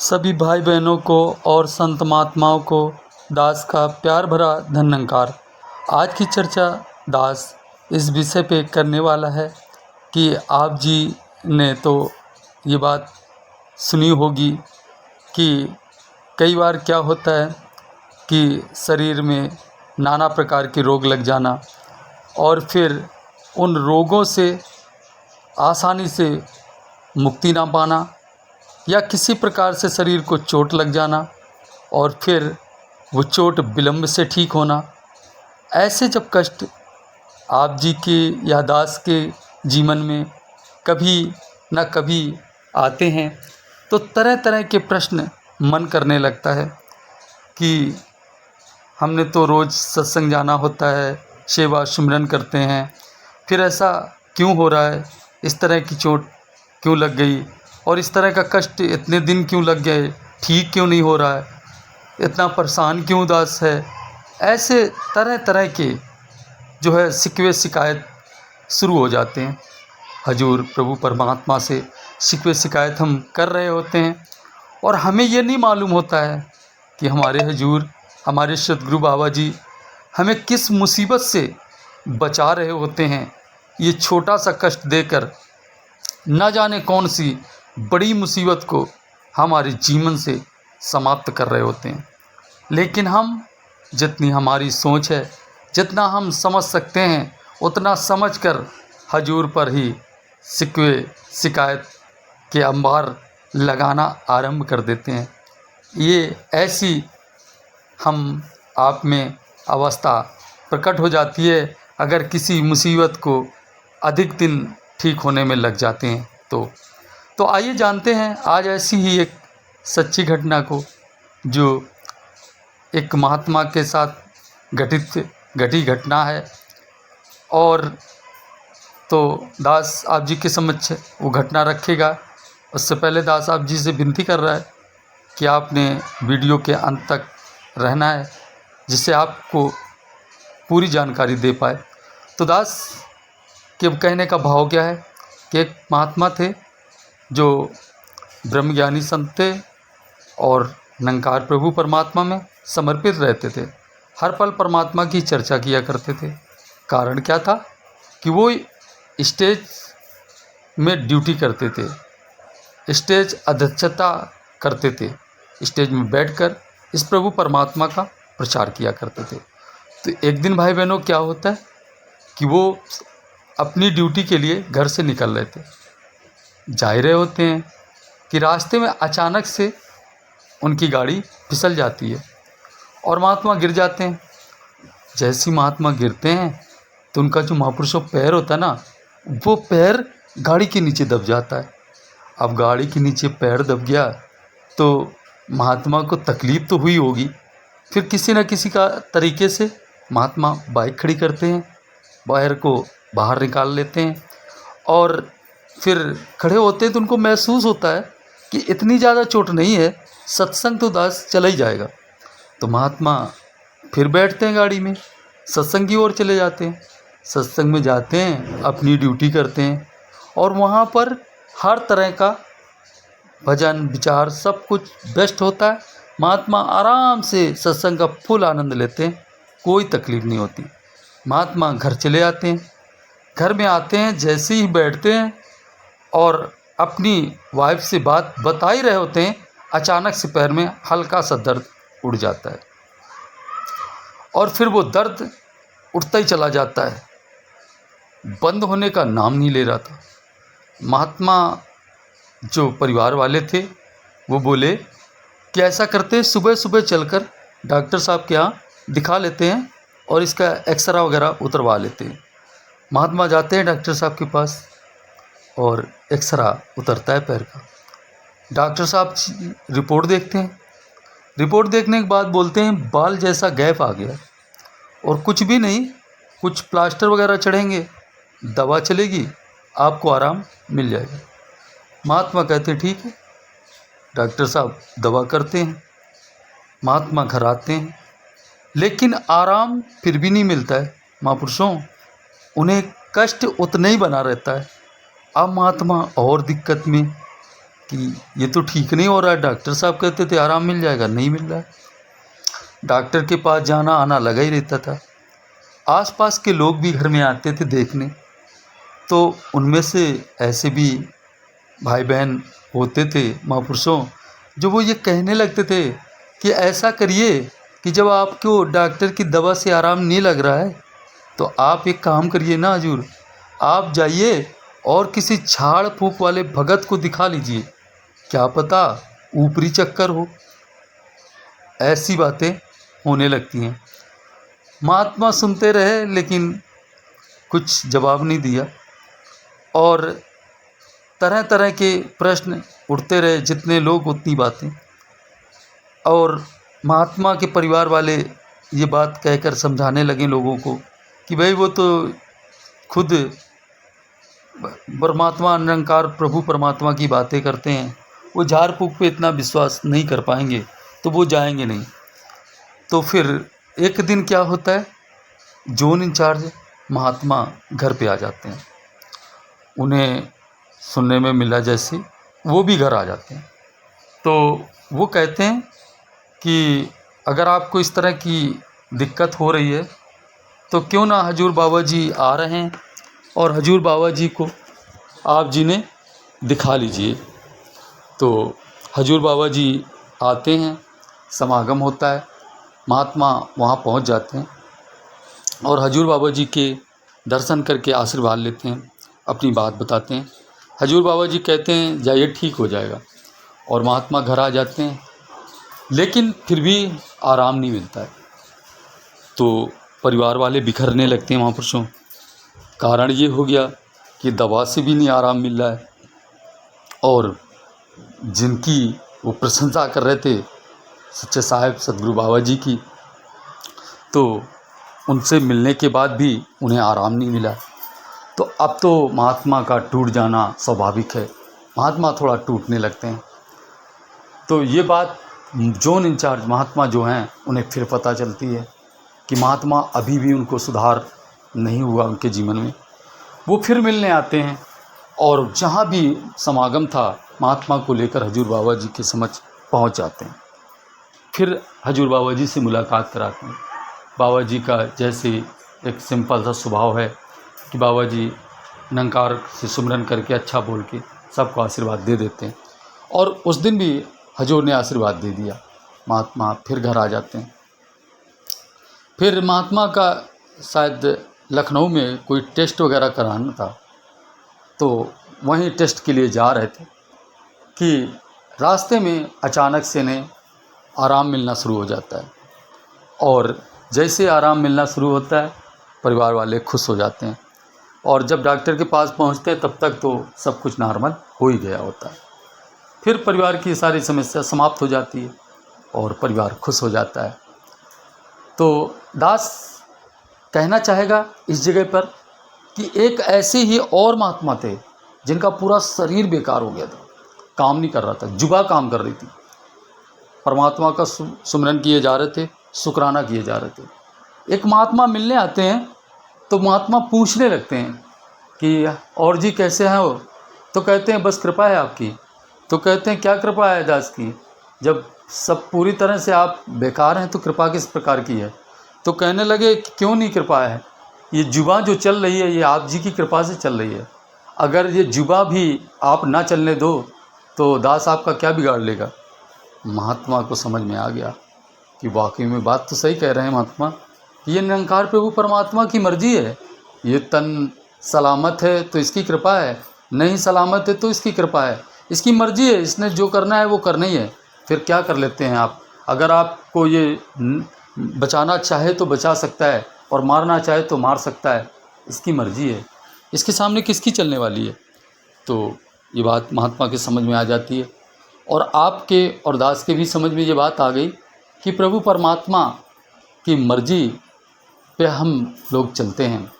सभी भाई बहनों को और संत महात्माओं को दास का प्यार भरा धन्यवाद। आज की चर्चा दास इस विषय पे करने वाला है कि आप जी ने तो ये बात सुनी होगी कि कई बार क्या होता है कि शरीर में नाना प्रकार के रोग लग जाना और फिर उन रोगों से आसानी से मुक्ति ना पाना या किसी प्रकार से शरीर को चोट लग जाना और फिर वो चोट विलम्ब से ठीक होना। ऐसे जब कष्ट आप जी के या दास के जीवन में कभी न कभी आते हैं तो तरह तरह के प्रश्न मन करने लगता है कि हमने तो रोज़ सत्संग जाना होता है, सेवा सुमिरन करते हैं, फिर ऐसा क्यों हो रहा है, इस तरह की चोट क्यों लग गई और इस तरह का कष्ट इतने दिन क्यों लग गए, ठीक क्यों नहीं हो रहा है, इतना परेशान क्यों दास है। ऐसे तरह तरह के जो है शिकवे शिकायत शुरू हो जाते हैं। हजूर प्रभु परमात्मा से शिकवे शिकायत हम कर रहे होते हैं और हमें ये नहीं मालूम होता है कि हमारे हजूर हमारे सतगुरु बाबा जी हमें किस मुसीबत से बचा रहे होते हैं। ये छोटा सा कष्ट देकर न जाने कौन सी बड़ी मुसीबत को हमारे जीवन से समाप्त कर रहे होते हैं। लेकिन हम जितनी हमारी सोच है, जितना हम समझ सकते हैं, उतना समझकर हजूर पर ही शिकवे शिकायत के अंबार लगाना आरंभ कर देते हैं। ये ऐसी हम आप में अवस्था प्रकट हो जाती है अगर किसी मुसीबत को अधिक दिन ठीक होने में लग जाते हैं तो आइए जानते हैं आज ऐसी ही एक सच्ची घटना को जो एक महात्मा के साथ घटी घटना है। और तो दास आप जी के समक्ष वो घटना रखेगा। उससे पहले दास आप जी से विनती कर रहा है कि आपने वीडियो के अंत तक रहना है जिससे आपको पूरी जानकारी दे पाए। तो दास के कहने का भाव क्या है कि एक महात्मा थे जो ब्रह्मज्ञानी संत थे और निरंकार प्रभु परमात्मा में समर्पित रहते थे, हर पल परमात्मा की चर्चा किया करते थे। कारण क्या था कि वो स्टेज में ड्यूटी करते थे, स्टेज अध्यक्षता करते थे, स्टेज में बैठकर इस प्रभु परमात्मा का प्रचार किया करते थे। तो एक दिन भाई बहनों क्या होता है कि वो अपनी ड्यूटी के लिए घर से निकल रहे थे, जा रहे होते हैं कि रास्ते में अचानक से उनकी गाड़ी फिसल जाती है और महात्मा गिर जाते हैं। जैसे ही महात्मा गिरते हैं तो उनका जो महापुरुषों पैर होता है ना, वो पैर गाड़ी के नीचे दब जाता है। अब गाड़ी के नीचे पैर दब गया तो महात्मा को तकलीफ़ तो हुई होगी। फिर किसी न किसी का तरीके से महात्मा बाइक खड़ी करते हैं, बाहर को बाहर निकाल लेते हैं और फिर खड़े होते हैं तो उनको महसूस होता है कि इतनी ज़्यादा चोट नहीं है, सत्संग तो दास चला ही जाएगा। तो महात्मा फिर बैठते हैं गाड़ी में, सत्संग की ओर चले जाते हैं। सत्संग में जाते हैं, अपनी ड्यूटी करते हैं और वहाँ पर हर तरह का भजन विचार सब कुछ बेस्ट होता है। महात्मा आराम से सत्संग का फुल आनंद लेते हैं, कोई तकलीफ़ नहीं होती। महात्मा घर चले आते हैं। घर में आते हैं, जैसे ही बैठते हैं और अपनी वाइफ से बात बता ही रहे होते हैं, अचानक से पैर में हल्का सा दर्द उड़ जाता है और फिर वो दर्द उठता ही चला जाता है, बंद होने का नाम नहीं ले रहा था। महात्मा जो परिवार वाले थे वो बोले कि ऐसा करते हैं, सुबह सुबह चलकर डॉक्टर साहब के यहाँ दिखा लेते हैं और इसका एक्सरा वगैरह उतरवा लेते हैं। महात्मा जाते हैं डॉक्टर साहब के पास और एक्सरा उतरता है पैर का। डॉक्टर साहब रिपोर्ट देखते हैं। रिपोर्ट देखने के बाद बोलते हैं बाल जैसा गैप आ गया और कुछ भी नहीं, कुछ प्लास्टर वगैरह चढ़ेंगे, दवा चलेगी, आपको आराम मिल जाएगा। महात्मा कहते हैं ठीक है। डॉक्टर साहब दवा करते हैं, महात्मा घर आते हैं, लेकिन आराम फिर भी नहीं मिलता है। महापुरुषों, उन्हें कष्ट उतना ही बना रहता है। अब महात्मा और दिक्कत में कि ये तो ठीक नहीं हो रहा है, डॉक्टर साहब कहते थे आराम मिल जाएगा, नहीं मिल रहा है। डॉक्टर के पास जाना आना लगा ही रहता था। आसपास के लोग भी घर में आते थे देखने, तो उनमें से ऐसे भी भाई बहन होते थे महापुरुषों, जो वो ये कहने लगते थे कि ऐसा करिए कि जब आपको डॉक्टर की दवा से आराम नहीं लग रहा है तो आप एक काम करिए ना हजूर, आप जाइए और किसी झाड़ फूक वाले भगत को दिखा लीजिए, क्या पता ऊपरी चक्कर हो। ऐसी बातें होने लगती हैं। महात्मा सुनते रहे लेकिन कुछ जवाब नहीं दिया, और तरह तरह के प्रश्न उठते रहे, जितने लोग उतनी बातें। और महात्मा के परिवार वाले ये बात कहकर समझाने लगे लोगों को कि भाई वो तो खुद परमात्मा निरंकार प्रभु परमात्मा की बातें करते हैं, वो झाड़ फूक पे इतना विश्वास नहीं कर पाएंगे तो वो जाएंगे नहीं। तो फिर एक दिन क्या होता है, जोन इंचार्ज महात्मा घर पे आ जाते हैं। उन्हें सुनने में मिला जैसे वो भी घर आ जाते हैं। तो वो कहते हैं कि अगर आपको इस तरह की दिक्कत हो रही है तो क्यों ना हजूर बाबा जी आ रहे हैं और हजूर बाबा जी को आप जी ने दिखा लीजिए। तो हजूर बाबा जी आते हैं, समागम होता है, महात्मा वहाँ पहुँच जाते हैं और हजूर बाबा जी के दर्शन करके आशीर्वाद लेते हैं, अपनी बात बताते हैं। हजूर बाबा जी कहते हैं जाइए ठीक हो जाएगा, और महात्मा घर आ जाते हैं। लेकिन फिर भी आराम नहीं मिलता है, तो परिवार वाले बिखरने लगते हैं महापुरुषों। कारण ये हो गया कि दवा से भी नहीं आराम मिल रहा है, और जिनकी वो प्रशंसा कर रहे थे सच्चे साहिब सदगुरु बाबा जी की, तो उनसे मिलने के बाद भी उन्हें आराम नहीं मिला। तो अब तो महात्मा का टूट जाना स्वाभाविक है, महात्मा थोड़ा टूटने लगते हैं। तो ये बात जोन इंचार्ज महात्मा जो हैं उन्हें फिर पता चलती है कि महात्मा अभी भी उनको सुधार नहीं हुआ उनके जीवन में। वो फिर मिलने आते हैं और जहाँ भी समागम था महात्मा को लेकर हजूर बाबा जी के समक्ष पहुँच जाते हैं। फिर हजूर बाबा जी से मुलाकात कराते हैं। बाबा जी का जैसे एक सिंपल सा स्वभाव है कि बाबा जी निरंकार से सुमरन करके अच्छा बोल के सबको आशीर्वाद दे देते हैं, और उस दिन भी हजूर ने आशीर्वाद दे दिया। महात्मा फिर घर आ जाते हैं। फिर महात्मा का शायद लखनऊ में कोई टेस्ट वगैरह कराना था, तो वहीं टेस्ट के लिए जा रहे थे कि रास्ते में अचानक से इन्हें आराम मिलना शुरू हो जाता है, और जैसे आराम मिलना शुरू होता है परिवार वाले खुश हो जाते हैं, और जब डॉक्टर के पास पहुंचते हैं तब तक तो सब कुछ नॉर्मल हो ही गया होता है। फिर परिवार की सारी समस्या समाप्त हो जाती है और परिवार खुश हो जाता है। तो दास कहना चाहेगा इस जगह पर कि एक ऐसे ही और महात्मा थे जिनका पूरा शरीर बेकार हो गया था, काम नहीं कर रहा था, जुबा काम कर रही थी। परमात्मा का सुमरन किए जा रहे थे, शुक्राना किए जा रहे थे। एक महात्मा मिलने आते हैं तो महात्मा पूछने लगते हैं कि और जी कैसे हैं वो? तो कहते हैं बस कृपा है आपकी। तो कहते हैं क्या कृपा है दास की, जब सब पूरी तरह से आप बेकार हैं तो कृपा किस प्रकार की है? तो कहने लगे कि क्यों नहीं कृपा है, ये जुबा जो चल रही है ये आप जी की कृपा से चल रही है। अगर ये जुबा भी आप ना चलने दो तो दास आपका क्या बिगाड़ लेगा। महात्मा को समझ में आ गया कि वाकई में बात तो सही कह रहे हैं महात्मा, ये निरंकार प्रभु परमात्मा की मर्जी है। ये तन सलामत है तो इसकी कृपा है, नहीं सलामत है तो इसकी कृपा है, इसकी मर्जी है, इसने जो करना है वो करना ही है। फिर क्या कर लेते हैं आप? अगर आपको ये बचाना चाहे तो बचा सकता है और मारना चाहे तो मार सकता है, इसकी मर्जी है, इसके सामने किसकी चलने वाली है। तो ये बात महात्मा के समझ में आ जाती है, और आपके और दास के भी समझ में ये बात आ गई कि प्रभु परमात्मा की मर्जी पे हम लोग चलते हैं,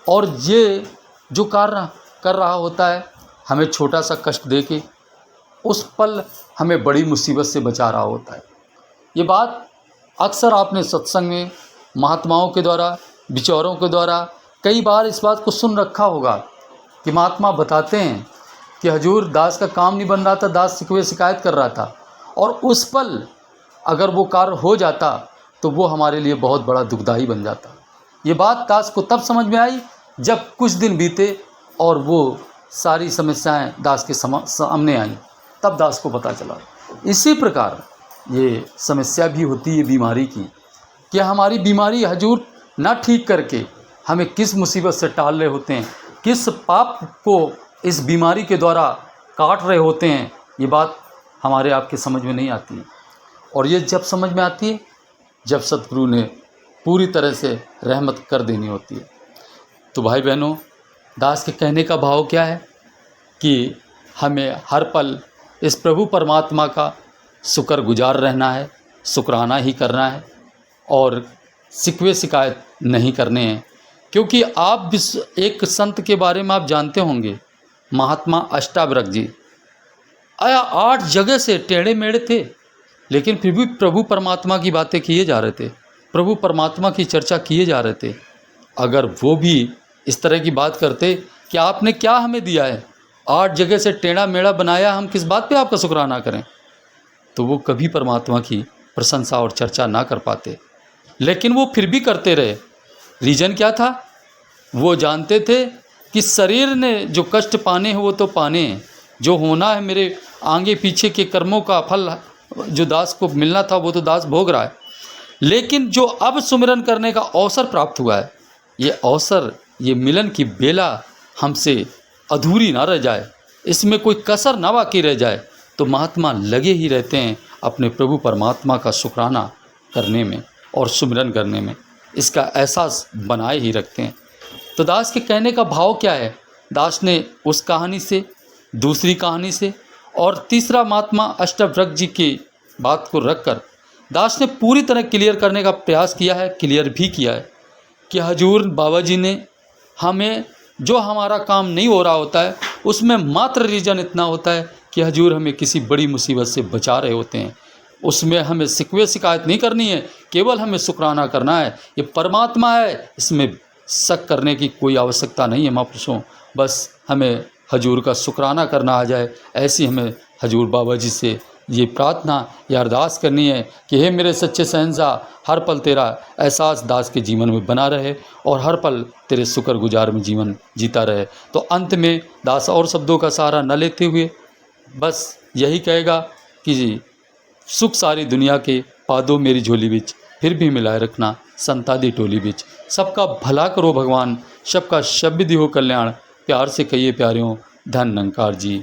और ये जो कार्य कर रहा होता है हमें छोटा सा कष्ट दे के उस पल हमें बड़ी मुसीबत से बचा रहा होता है। ये बात अक्सर आपने सत्संग में महात्माओं के द्वारा, विचारों के द्वारा कई बार इस बात को सुन रखा होगा कि महात्मा बताते हैं कि हजूर दास का काम नहीं बन रहा था, दास शिकवे शिकायत कर रहा था, और उस पल अगर वो कार्य हो जाता तो वो हमारे लिए बहुत बड़ा दुखदाई बन जाता। ये बात दास को तब समझ में आई जब कुछ दिन बीते और वो सारी समस्याएं दास के सामने आईं, तब दास को पता चला। इसी प्रकार ये समस्या भी होती है बीमारी की, कि हमारी बीमारी हजूर ना ठीक करके हमें किस मुसीबत से टाल रहे होते हैं, किस पाप को इस बीमारी के द्वारा काट रहे होते हैं, ये बात हमारे आपके समझ में नहीं आती है। और ये जब समझ में आती है जब सतगुरु ने पूरी तरह से रहमत कर देनी होती है। तो भाई बहनों, दास के कहने का भाव क्या है कि हमें हर पल इस प्रभु परमात्मा का शुक्रगुजार रहना है, शुक्राना ही करना है और शिकवे शिकायत नहीं करने हैं। क्योंकि आप एक संत के बारे में आप जानते होंगे, महात्मा अष्टावक्र जी 8 जगह से टेढ़े मेढ़े थे, लेकिन फिर भी प्रभु परमात्मा की बातें किए जा रहे थे, प्रभु परमात्मा की चर्चा किए जा रहे थे। अगर वो भी इस तरह की बात करते कि आपने क्या हमें दिया है, 8 जगह से टेढ़ा मेढ़ा बनाया, हम किस बात पे आपका शुक्राना करें, तो वो कभी परमात्मा की प्रशंसा और चर्चा ना कर पाते। लेकिन वो फिर भी करते रहे। रीज़न क्या था? वो जानते थे कि शरीर ने जो कष्ट पाने हैं वो तो पाने हैं, जो होना है मेरे आगे पीछे के कर्मों का फल जो दास को मिलना था वो तो दास भोग रहा है। लेकिन जो अब सुमिरन करने का अवसर प्राप्त हुआ है, ये अवसर, ये मिलन की बेला हमसे अधूरी ना रह जाए, इसमें कोई कसर ना बाकी रह जाए, तो महात्मा लगे ही रहते हैं अपने प्रभु परमात्मा का शुक्राना करने में और सुमिरन करने में, इसका एहसास बनाए ही रखते हैं। तो दास के कहने का भाव क्या है? दास ने उस कहानी से, दूसरी कहानी से और तीसरा महात्मा अष्टावक्र जी की बात को रखकर दास ने पूरी तरह क्लियर करने का प्रयास किया है, क्लियर भी किया है कि हजूर बाबा जी ने हमें, जो हमारा काम नहीं हो रहा होता है उसमें मात्र रीज़न इतना होता है कि हजूर हमें किसी बड़ी मुसीबत से बचा रहे होते हैं, उसमें हमें शिकवे शिकायत नहीं करनी है, केवल हमें शुक्राना करना है। ये परमात्मा है, इसमें शक करने की कोई आवश्यकता नहीं है महापुरुषों, बस हमें हजूर का शुक्राना करना आ जाए, ऐसी हमें हजूर बाबा जी से ये प्रार्थना या अरदास करनी है कि हे मेरे सच्चे शहंशाह, हर पल तेरा एहसास दास के जीवन में बना रहे और हर पल तेरे शुक्रगुजार में जीवन जीता रहे। तो अंत में दास और शब्दों का सहारा न लेते हुए बस यही कहेगा कि सुख सारी दुनिया के पादों मेरी झोली बिच, फिर भी मिलाए रखना संतादी टोली बिच। सबका भला करो भगवान, सबका शब्द हो कल्याण, प्यार से कहिए प्यारियों धन निरंकार जी।